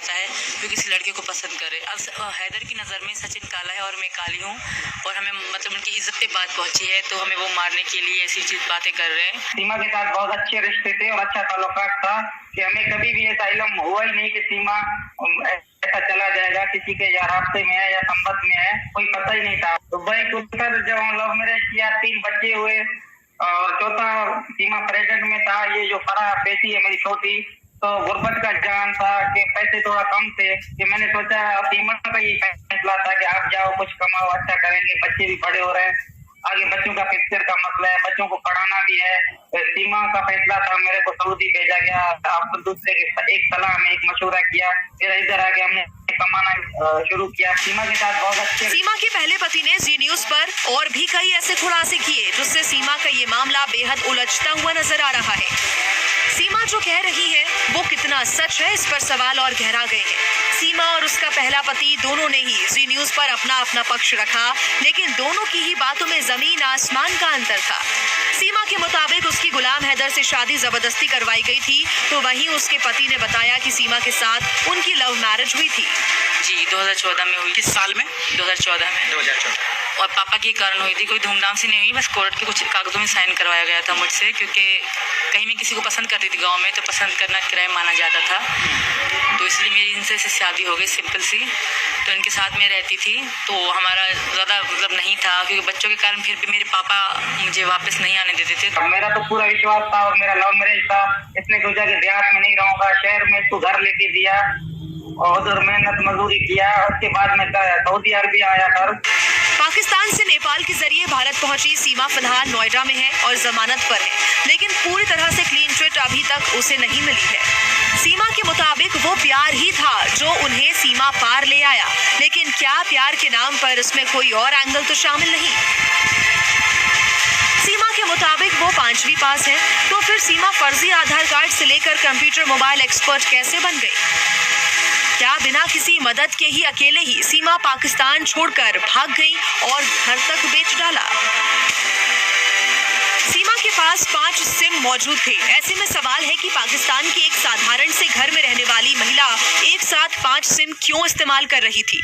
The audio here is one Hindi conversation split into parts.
जाता है क्योंकि किसी लड़के को पसंद करे। अब हैदर की नज़र में सचिन काला है और मैं काली हूँ और हमें मतलब उनकी इज्जत पे बात पहुँची है तो हमें वो मारने के लिए ऐसी चीज बातें कर रहे हैं। सीमा के साथ बहुत अच्छे रिश्ते थे और अच्छा ताल्लुकात था कि हमें कभी भी ऐसा इल्म हुआ ही नहीं कि सीमा ऐसा चला जाएगा, किसी के या रास्ते में है या संबंध में है, कोई पता ही नहीं था। तो भाई उत्तर जब हम लव मैरिज किया 3 बच्चे हुए और चौथा सीमा प्रेजेंट में था। ये जो फराह बेटी है मेरी छोटी, तो गुर्बत का जान था कि पैसे थोड़ा कम थे कि मैंने सोचा सीमा का ये फैसला था कि आप जाओ कुछ कमाओ, अच्छा करेंगे, बच्चे भी बड़े हो रहे हैं, आगे बच्चों का फ्यूचर का मसला है, बच्चों को पढ़ाना भी है। सीमा का फैसला था, मेरे को सऊदी भेजा गया। आप दूसरे के एक सलाह में एक मशवरा किया, फिर इधर आके हमने कमाना शुरू किया। सीमा के साथ बहुत अच्छे। सीमा के पहले पति ने जी न्यूज पर और भी कई ऐसे खुलासे किए जिससे सीमा का ये मामला बेहद उलझता हुआ नजर आ रहा है। सीमा जो कह रही है वो कितना सच है, इस पर सवाल और गहरा गए हैं। सीमा और उसका पहला पति दोनों ने ही जी न्यूज पर अपना अपना पक्ष रखा, लेकिन दोनों की ही बातों में जमीन आसमान का अंतर था। सीमा के मुताबिक उसकी गुलाम हैदर से शादी जबरदस्ती करवाई गई थी, तो वहीं उसके पति ने बताया कि सीमा के साथ उनकी लव मैरिज हुई थी। जी 2014 में हुई। किस साल में? 2014 में। 2014। और पापा के कारण हुई थी, कोई धूमधाम से नहीं हुई, बस कोर्ट के कुछ कागजों में साइन करवाया गया था मुझसे, क्योंकि कहीं मैं किसी को पसंद करती थी गांव में तो पसंद करना किराया माना जाता था, तो इसलिए मेरी इनसे शादी हो गई सिंपल सी। तो इनके साथ में रहती थी तो हमारा ज़्यादा मतलब नहीं था, क्योंकि बच्चों के कारण फिर भी मेरे पापा मुझे वापस नहीं आने देते थे। मेरा तो पूरा विश्वास था और मेरा लव मैरिज था। इसने सोचा कि देहात में नहीं रहूंगा, शहर में इसको घर लेके दिया और उधर मेहनत मजदूरी किया। उसके बाद में सऊदी अरब आया था। पाकिस्तान से नेपाल के जरिए भारत पहुंची सीमा फिलहाल नोएडा में है और जमानत पर है, लेकिन पूरी तरह से क्लीन चिट अभी तक उसे नहीं मिली है। सीमा के मुताबिक वो प्यार ही था जो उन्हें सीमा पार ले आया, लेकिन क्या प्यार के नाम पर इसमें कोई और एंगल तो शामिल नहीं। सीमा के मुताबिक वो 5वीं पास है, तो फिर सीमा फर्जी आधार कार्ड से लेकर कंप्यूटर मोबाइल एक्सपर्ट कैसे बन गई? क्या बिना किसी मदद के ही अकेले ही सीमा पाकिस्तान छोड़कर भाग गई और घर तक बेच डाला? सीमा के पास 5 सिम मौजूद थे। ऐसे में सवाल है कि पाकिस्तान की एक साधारण से घर में रहने वाली महिला एक साथ 5 सिम क्यों इस्तेमाल कर रही थी?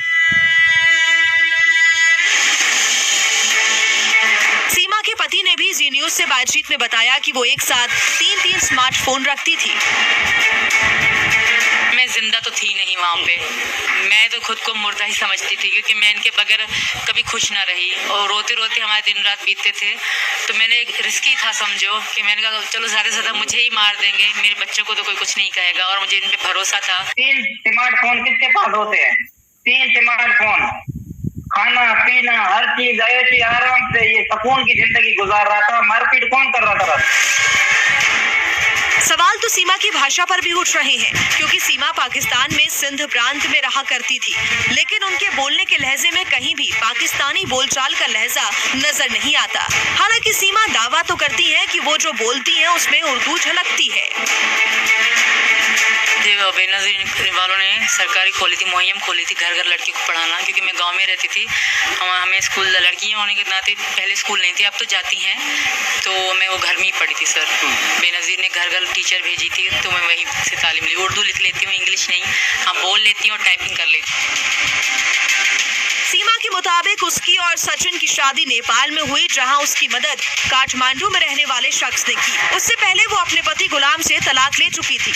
सीमा के पति ने भी जी न्यूज से बातचीत में बताया कि वो एक साथ 3 स्मार्टफोन रखती थी। मैं जिंदा तो थी नहीं वहाँ पे, मैं तो खुद को मुर्दा ही समझती थी, क्योंकि मैं इनके बगैर कभी खुश ना रही और रोते रोते हमारे दिन रात बीतते थे। तो मैंने रिस्की था समझो कि मैंने कहा चलो ज़्यादा से ज़्यादा मुझे ही मार देंगे, मेरे बच्चों को तो कोई कुछ नहीं कहेगा, और मुझे इन पे भरोसा था। 3 स्मार्टफोन किसके पास होते हैं? 3 स्मार्टफोन, खाना पीना हर चीज ऐसी आराम से ये सुकून की जिंदगी गुजार रहा था। मारपीट कौन कर रहा था? सवाल तो सीमा की भाषा पर भी उठ रहे हैं, क्योंकि सीमा पाकिस्तान में सिंध प्रांत में रहा करती थी, लेकिन उनके बोलने के लहजे में कहीं भी पाकिस्तानी बोलचाल का लहजा नजर नहीं आता। हालांकि सीमा दावा तो करती है कि वो जो बोलती हैं उसमें उर्दू झलकती है। बेनजीर वालों ने सरकारी खोली थी, मुहैयम खोली थी घर घर लड़की को पढ़ाना, क्योंकि मैं गांव में रहती थी। हमें स्कूल लड़कियां होने के नाते पहले स्कूल नहीं थी, अब तो जाती हैं, तो मैं वो घर में ही पढ़ी थी सर। बेनजीर ने घर घर टीचर भेजी थी, तो मैं वहीं से तालीम ली। उर्दू लिख लेती हूँ, इंग्लिश नहीं, हाँ बोल लेती हूँ और टाइपिंग कर लेती हूँ। सीमा के मुताबिक उसकी और सचिन की शादी नेपाल में हुई, जहां उसकी मदद काठमांडू में रहने वाले शख्स ने की। उससे पहले वो अपने पति गुलाम से तलाक ले चुकी थी,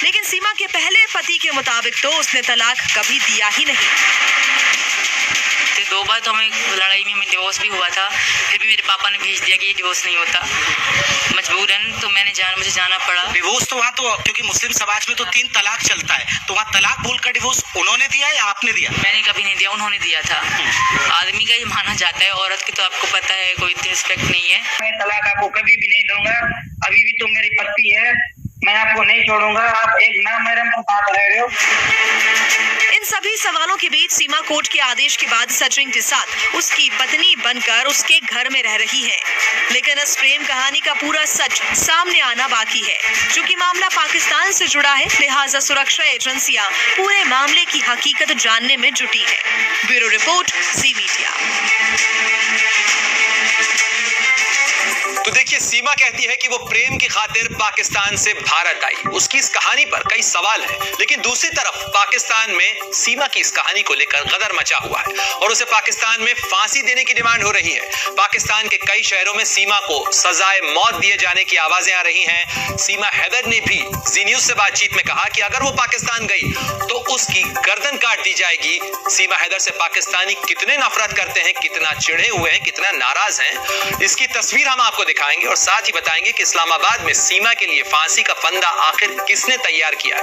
लेकिन सीमा के पहले पति के मुताबिक तो उसने तलाक कभी दिया ही नहीं। 2 बार तो हमें लड़ाई में डिवोर्स भी हुआ था, फिर भी मेरे पापा ने भेज दिया कि ये डिवोर्स नहीं होता, मजबूरन, तो मुझे जाना पड़ा। डिवोर्स तो वहाँ तो क्योंकि मुस्लिम समाज में तो 3 तलाक चलता है, तो वहाँ तलाक बोलकर डिवोर्स उन्होंने दिया या आपने दिया? मैंने कभी नहीं दिया, उन्होंने दिया था। आदमी का ही माना जाता है, औरत की तो आपको पता है कोई रिस्पेक्ट नहीं है। मैं तलाक आपको कभी भी नहीं दूंगा, अभी भी तुम मेरी पत्नी है, मैं आपको नहीं छोड़ूंगा, आप एक नामहरम के साथ रह रहे हो। इन सभी सवालों के बीच सीमा कोर्ट के आदेश के बाद सचिन के साथ उसकी पत्नी बनकर उसके घर में रह रही है, लेकिन इस प्रेम कहानी का पूरा सच सामने आना बाकी है। चूंकि मामला पाकिस्तान से जुड़ा है, लिहाजा सुरक्षा एजेंसियां पूरे मामले की हकीकत जानने में जुटी है। ब्यूरो रिपोर्ट, जी मीडिया। तो देखिए देखिए, सीमा कहती है कि वो प्रेम की खातिर पाकिस्तान से भारत आई। उसकी इस कहानी पर कई सवाल हैं, लेकिन दूसरी तरफ पाकिस्तान में सीमा की इस कहानी को लेकर गदर मचा हुआ है और उसे पाकिस्तान में फांसी देने की डिमांड हो रही है। पाकिस्तान के कई शहरों में सीमा को सजाए मौत दिए जाने की आवाजें आ रही हैं। सीमा हैदर ने भी जी न्यूज से बातचीत में कहा कि अगर वो पाकिस्तान गई तो उसकी गर्दन काट दी जाएगी। सीमा हैदर से पाकिस्तानी कितने नफरत करते हैं, कितना चिढ़े हुए हैं, कितना नाराज हैं, इसकी तस्वीर हम आपको दिखाएंगे और साथ ही बताएंगे कि इस्लामाबाद में सीमा के लिए फांसी का फंदा आखिर किसने तैयार किया है।